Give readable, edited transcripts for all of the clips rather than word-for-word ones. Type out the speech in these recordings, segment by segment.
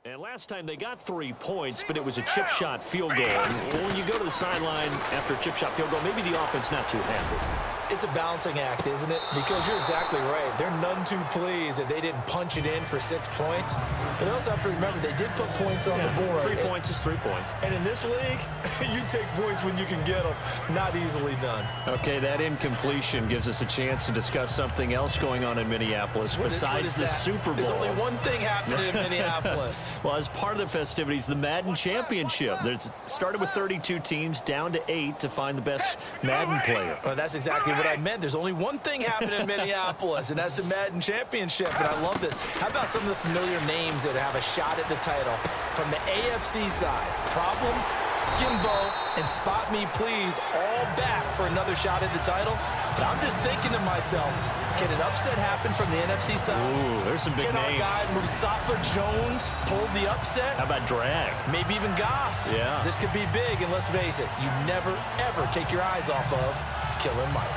And last time they got 3 points, but it was a chip shot field goal. And when you go to the sideline after a chip shot field goal, maybe the offense not too happy. It's a balancing act, isn't it? Because you're exactly right. They're none too pleased that they didn't punch it in for 6 points. But they also have to remember they did put points on the board. 3 points is 3 points. And in this league, you take points when you can get them. Not easily done. Okay, that incompletion gives us a chance to discuss something else going on in Minneapolis besides the Super Bowl. There's only one thing happening in Minneapolis. Well, as part of the festivities, the Madden Championship. It started with 32 teams, down to 8 to find the best Madden player. Well, that's exactly what I meant. There's only one thing happening in Minneapolis, and that's the Madden Championship, and I love this. How about some of the familiar names that have a shot at the title? From the AFC side, Problem, Skimbo, and Spot Me Please all back for another shot at the title. But I'm just thinking to myself, can an upset happen from the NFC side? Ooh, there's some big names. Can our guy Mustafa Jones pull the upset? How about Drag? Maybe even Goss. Yeah. This could be big, and let's face it, you never, ever take your eyes off of Killer Mike.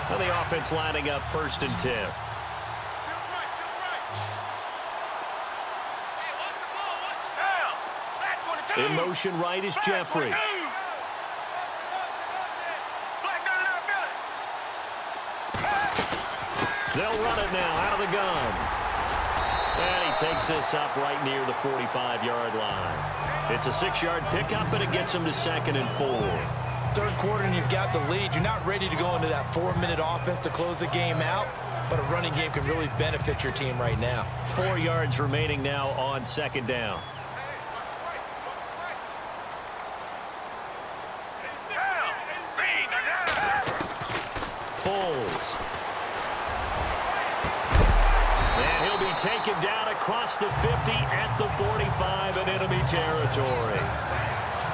Well, the offense lining up 1st and 10. In motion right is Jeffrey. They'll run it now out of the gun. And he takes this up right near the 45-yard line. It's a 6-yard pickup, and it gets him to 2nd and 4. Third quarter and you've got the lead. You're not ready to go into that 4-minute offense to close the game out, but a running game can really benefit your team right now. 4 yards remaining now on 2nd down. Foles. And he'll be taken down across the 50 at the 45 in enemy territory.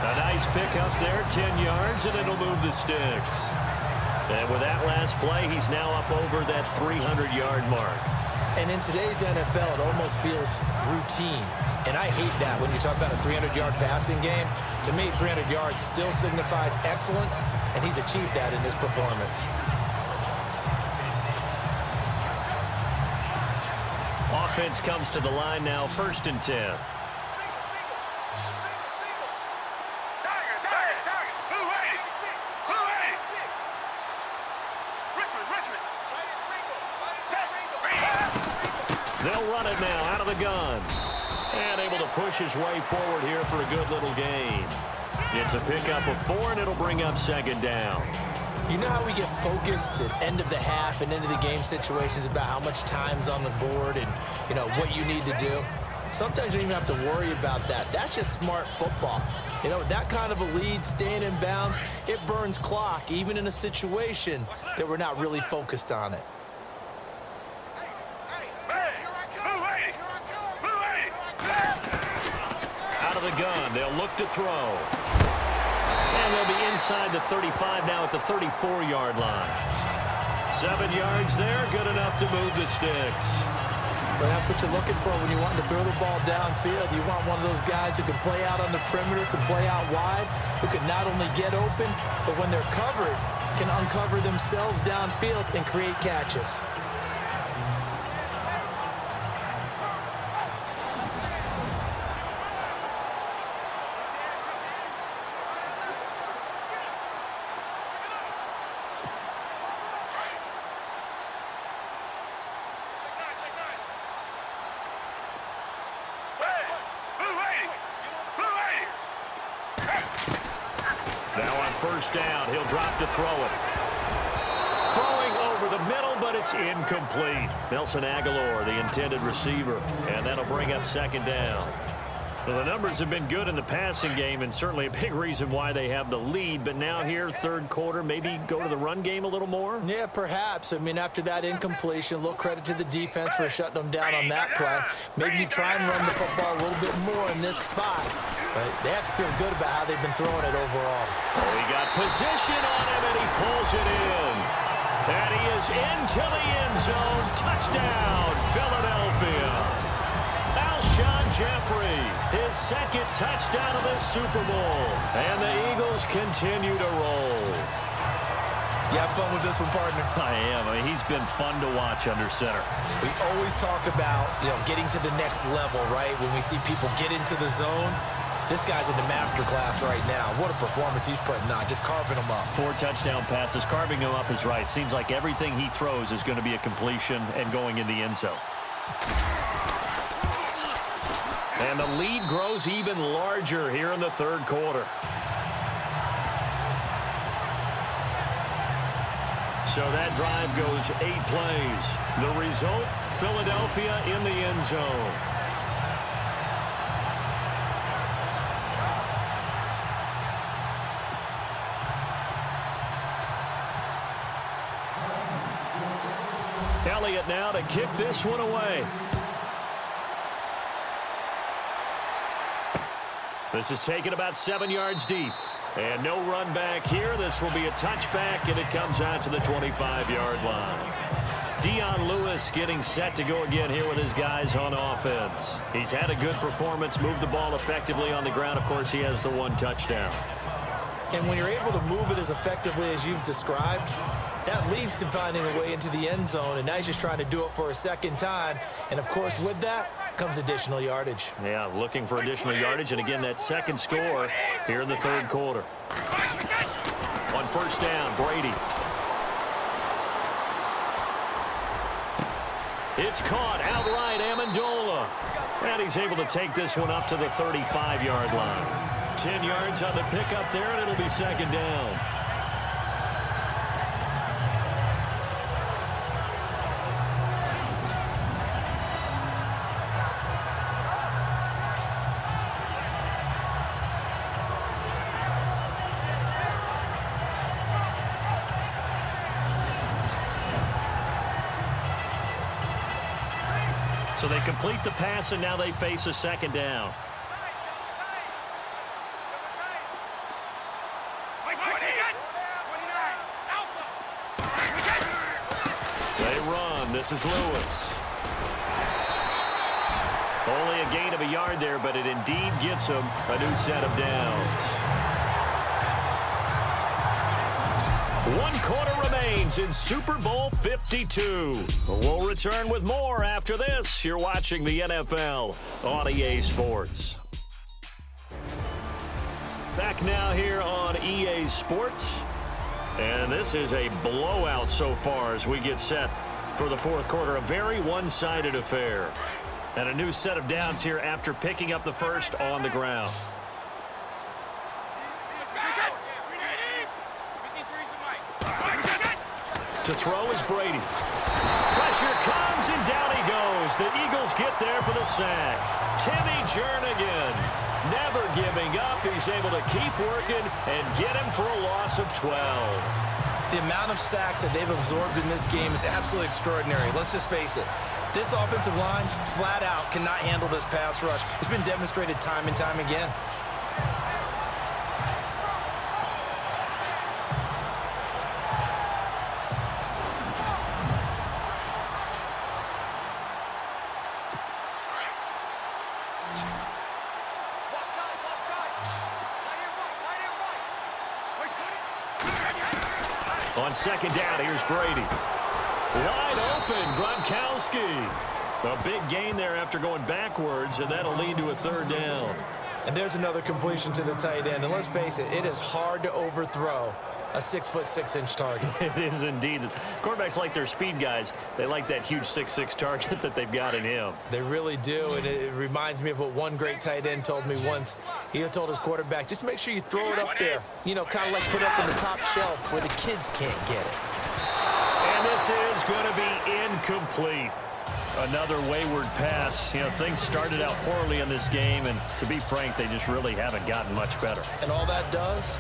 A nice pickup there, 10 yards, and it'll move the sticks. And with that last play, he's now up over that 300-yard mark. And in today's NFL, it almost feels routine. And I hate that when you talk about a 300-yard passing game. To me, 300 yards still signifies excellence, and he's achieved that in this performance. Offense comes to the line now, 1st and 10. They'll run it now out of the gun. And able to push his way forward here for a good little gain. It's a pickup of 4, and it'll bring up 2nd down. You know how we get focused at end of the half and end of the game situations about how much time's on the board and, you know, what you need to do? Sometimes you don't even have to worry about that. That's just smart football. You know, that kind of a lead, staying in bounds, it burns clock, even in a situation that we're not really focused on it. Out of the gun, they'll look to throw. And they'll be inside the 35 now at the 34-yard line. 7 yards there, good enough to move the sticks. Well, that's what you're looking for when you want to throw the ball downfield. You want one of those guys who can play out on the perimeter, can play out wide, who can not only get open, but when they're covered, can uncover themselves downfield and create catches. Now on 1st down, he'll drop to throw it. Throwing over the middle, but it's incomplete. Nelson Aguilar, the intended receiver, and that'll bring up 2nd down. Well, the numbers have been good in the passing game, and certainly a big reason why they have the lead. But now here, 3rd quarter, maybe go to the run game a little more? Yeah, perhaps. I mean, after that incompletion, a little credit to the defense for shutting them down on that play. Maybe you try and run the football a little bit more in this spot. But they have to feel good about how they've been throwing it overall. Oh, he got position on him, and he pulls it in. And he is into the end zone. Touchdown, Philadelphia. Alshon Jeffrey, his second touchdown of this Super Bowl. And the Eagles continue to roll. You have fun with this one, partner? I am. I mean, he's been fun to watch under center. We always talk about, getting to the next level, right? When we see people get into the zone, this guy's in the master class right now. What a performance he's putting on, just carving them up. 4 touchdown passes. Carving him up is right. Seems like everything he throws is going to be a completion and going in the end zone. And the lead grows even larger here in the third quarter. So that drive goes 8 plays. The result, Philadelphia in the end zone. Elliott now to kick this one away. This is taken about 7 yards deep. And no run back here. This will be a touchback, and it comes out to the 25-yard line. Dion Lewis getting set to go again here with his guys on offense. He's had a good performance, moved the ball effectively on the ground. Of course, he has the 1 touchdown. And when you're able to move it as effectively as you've described, that leads to finding a way into the end zone, and now he's just trying to do it for a second time. And, of course, with that comes additional yardage. Yeah, looking for additional yardage, and again, that second score here in the third quarter. On first down, Brady. It's caught outright, Amendola. And he's able to take this one up to the 35-yard line. 10 yards on the pickup there, and it'll be second down. So they complete the pass, and now they face a second down. They run. This is Lewis. Only a gain of a yard there, but it indeed gets him a new set of downs. 1 quarter remains in Super Bowl 52. We'll return with more after this. You're watching the NFL on EA Sports. Back now here on EA Sports. And this is a blowout so far as we get set for the fourth quarter. A very one-sided affair. And a new set of downs here after picking up the first on the ground. To throw is Brady. Pressure comes, and down he goes. The Eagles get there for the sack. Timmy Jernigan, never giving up. He's able to keep working and get him for a loss of 12. The amount of sacks that they've absorbed in this game is absolutely extraordinary. Let's just face it. This offensive line, flat out, cannot handle this pass rush. It's been demonstrated time and time again. On second down, here's Brady. Wide open, Gronkowski. A big gain there after going backwards, and that'll lead to a third down. And there's another completion to the tight end. And let's face it, it is hard to overthrow a 6'6" target. It is indeed. Quarterbacks like their speed guys. They like that huge 6'6" target that they've got in him. They really do, and it reminds me of what one great tight end told me once. He told his quarterback, just make sure you throw it up there. You know, kind of like put it up on the top shelf where the kids can't get it. And this is going to be incomplete. Another wayward pass. You know, things started out poorly in this game, and to be frank, they just really haven't gotten much better. And all that does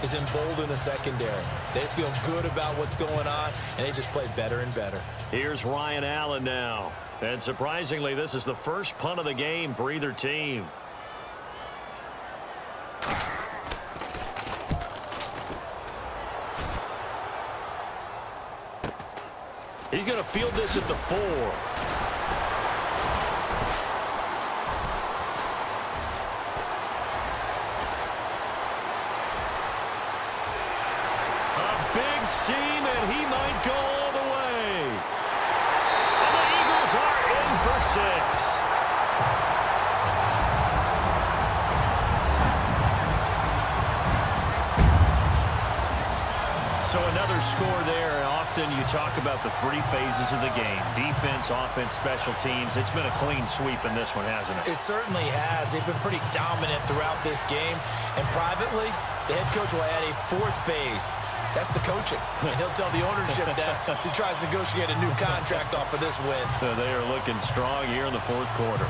is embolden a secondary. They feel good about what's going on, and they just play better and better. Here's Ryan Allen now. And surprisingly, this is the first punt of the game for either team. He's going to field this at the 4. one seam, and he might go all the way. And the Eagles are in for 6. So another score there, and often you talk about the 3 phases of the game. Defense, offense, special teams. It's been a clean sweep in this one, hasn't it? It certainly has. They've been pretty dominant throughout this game. And privately, the head coach will add a 4th phase. That's the coaching. And he'll tell the ownership that as he tries to negotiate a new contract off of this win. So they are looking strong here in the 4th quarter.